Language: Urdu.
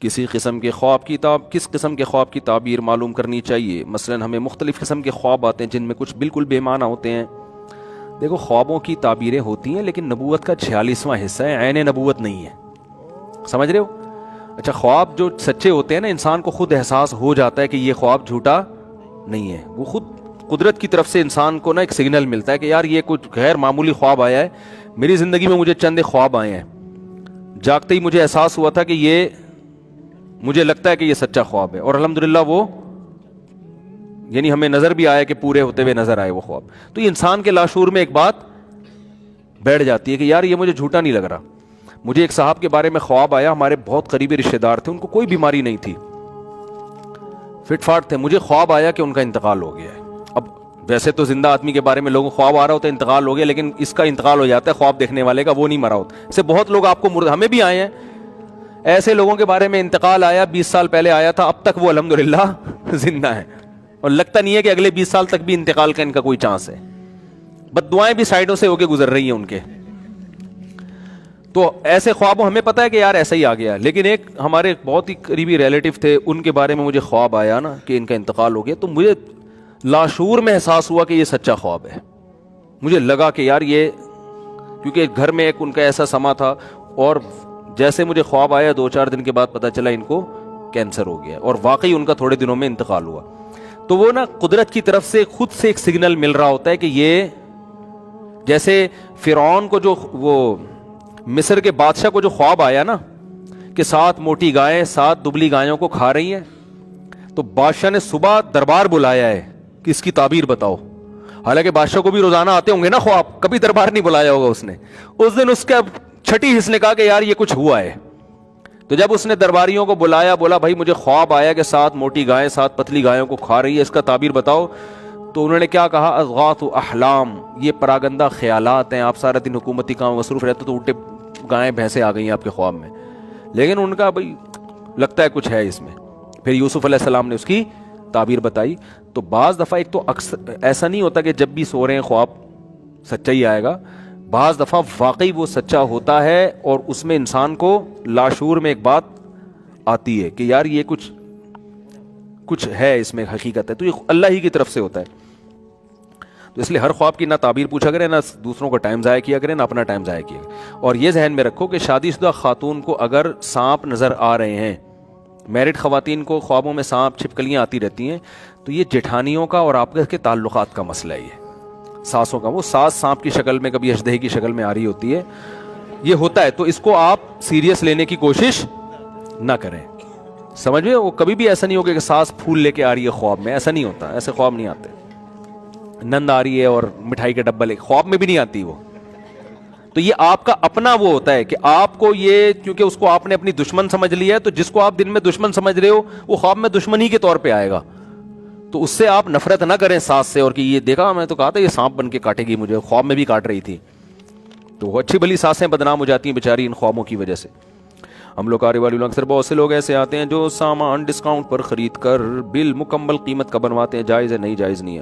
کس قسم کے خواب کی تعبیر معلوم کرنی چاہیے؟ مثلا ہمیں مختلف قسم کے خواب آتے ہیں جن میں کچھ بالکل بے معنی ہوتے ہیں. دیکھو خوابوں کی تعبیریں ہوتی ہیں لیکن نبوت کا 46واں حصہ ہے, عین نبوت نہیں ہے, سمجھ رہے ہو؟ اچھا خواب جو سچے ہوتے ہیں نا, انسان کو خود احساس ہو جاتا ہے کہ یہ خواب جھوٹا نہیں ہے, وہ خود قدرت کی طرف سے انسان کو نا ایک سگنل ملتا ہے کہ یار یہ کچھ غیر معمولی خواب آیا ہے. میری زندگی میں مجھے چند خواب آئے ہیں, جاگتے ہی مجھے احساس ہوا تھا کہ یہ مجھے لگتا ہے کہ یہ سچا خواب ہے, اور الحمدللہ وہ یعنی ہمیں نظر بھی آیا کہ پورے ہوتے ہوئے نظر آئے وہ خواب. تو یہ انسان کے لاشعور میں ایک بات بیٹھ جاتی ہے کہ یار یہ مجھے جھوٹا نہیں لگ رہا. مجھے ایک صاحب کے بارے میں خواب آیا, ہمارے بہت قریبی رشتہ دار تھے, ان کو کوئی بیماری نہیں تھی, فٹ فاٹ تھے. مجھے خواب آیا کہ ان کا انتقال ہو گیا ہے. اب ویسے تو زندہ آدمی کے بارے میں لوگوں کو خواب آ رہا ہوتا ہے انتقال ہو گیا, لیکن اس کا انتقال ہو جاتا ہے خواب دیکھنے والے کا, وہ نہیں مرا ہوتا. اسے بہت لوگ آپ کو ہمیں بھی آئے ہیں ایسے لوگوں کے بارے میں انتقال آیا, 20 سال پہلے آیا تھا, اب تک وہ الحمدللہ زندہ ہے, اور لگتا نہیں ہے کہ اگلے 20 سال تک بھی انتقال کا ان کا کوئی چانس ہے. بد دعائیں بھی سائڈوں سے ہو کے گزر رہی ہیں ان کے. تو ایسے خوابوں ہمیں پتا ہے کہ یار ایسا ہی آ گیا. لیکن ایک ہمارے بہت ہی قریبی ریلیٹو تھے, ان کے بارے میں مجھے خواب آیا نا کہ ان کا انتقال ہو گیا, تو مجھے لاشعور میں احساس ہوا کہ یہ سچا خواب ہے. مجھے لگا کہ یار یہ, کیونکہ گھر میں ایک ان کا ایسا سما تھا, اور جیسے مجھے خواب آیا 2-4 دن کے بعد پتا چلا ان کو کینسر ہو گیا, اور واقعی ان کا تھوڑے دنوں میں انتقال ہوا. تو وہ نا قدرت کی طرف سے خود سے ایک سگنل مل رہا ہوتا ہے کہ یہ, جیسے فرعون کو جو وہ مصر کے بادشاہ کو جو خواب آیا نا کہ 7 موٹی گائیں 7 دبلی گایوں کو کھا رہی ہیں, تو بادشاہ نے صبح دربار بلایا ہے کہ اس کی تعبیر بتاؤ. حالانکہ بادشاہ کو بھی روزانہ آتے ہوں گے نا خواب, کبھی دربار نہیں بلایا ہوگا اس نے. اس دن اس کا چھٹی حص نے کہا کہ یار یہ کچھ ہوا ہے. تو جب اس نے درباریوں کو بلایا, بولا بھائی مجھے خواب آیا کہ 7 موٹی گائیں 7 پتلی گایوں کو کھا رہی ہے, اس کا تعبیر بتاؤ. تو انہوں نے کیا کہا, اضغاث احلام, یہ پراگندہ خیالات ہیں, آپ سارا دن حکومتی کام مصروف رہتے تو الٹے گائیں بھینسیں آ گئی ہیں آپ کے خواب میں. لیکن ان کا بھائی لگتا ہے کچھ ہے اس میں. پھر یوسف علیہ السلام نے اس کی تعبیر بتائی. تو بعض دفعہ ایک تو اکثر ایسا نہیں ہوتا کہ جب بھی سو رہے ہیں خواب سچا ہی آئے گا, بعض دفعہ واقعی وہ سچا ہوتا ہے, اور اس میں انسان کو لاشعور میں ایک بات آتی ہے کہ یار یہ کچھ ہے اس میں, حقیقت ہے. تو یہ اللہ ہی کی طرف سے ہوتا ہے. تو اس لیے ہر خواب کی نہ تعبیر پوچھا کریں, نہ دوسروں کا ٹائم ضائع کیا کریں, نہ اپنا ٹائم ضائع کیا کریں. اور یہ ذہن میں رکھو کہ شادی شدہ خاتون کو اگر سانپ نظر آ رہے ہیں, میرڈ خواتین کو خوابوں میں سانپ چھپکلیاں آتی رہتی ہیں, تو یہ جٹھانیوں کا اور آپ کے تعلقات کا مسئلہ ہے. یہ ساسوں کا, وہ ساس سانپ کی شکل میں کبھی اژدہے کی شکل میں آ رہی ہوتی ہے, یہ ہوتا ہے. تو اس کو آپ سیریس لینے کی کوشش نہ کریں, سمجھ میں. وہ کبھی بھی ایسا نہیں ہوگا کہ ساس پھول لے کے آ رہی ہے خواب میں, ایسا نہیں ہوتا, ایسے خواب نہیں آتے. نند آ رہی ہے اور مٹھائی کے ڈبہ لے, خواب میں بھی نہیں آتی وہ. تو یہ آپ کا اپنا وہ ہوتا ہے کہ آپ کو یہ, کیونکہ اس کو آپ نے اپنی دشمن سمجھ لیا ہے, تو جس کو آپ دن میں دشمن سمجھ رہے ہو وہ خواب میں دشمن ہی کے طور پہ آئے گا. تو اس سے آپ نفرت نہ کریں ساس سے, اور کہ یہ دیکھا میں تو کہا تھا یہ سانپ بن کے کاٹے گی مجھے, خواب میں بھی کاٹ رہی تھی. تو اچھی بھلی ساسیں بدنام ہو جاتی ہیں بیچاری ان خوابوں کی وجہ سے. ہم لوگ کاروباری والے اکثر بہت سے لوگ ایسے آتے ہیں جو سامان ڈسکاؤنٹ پر خرید کر بل مکمل قیمت کا بنواتے ہیں, جائز ہے نہیں؟ جائز نہیں ہے.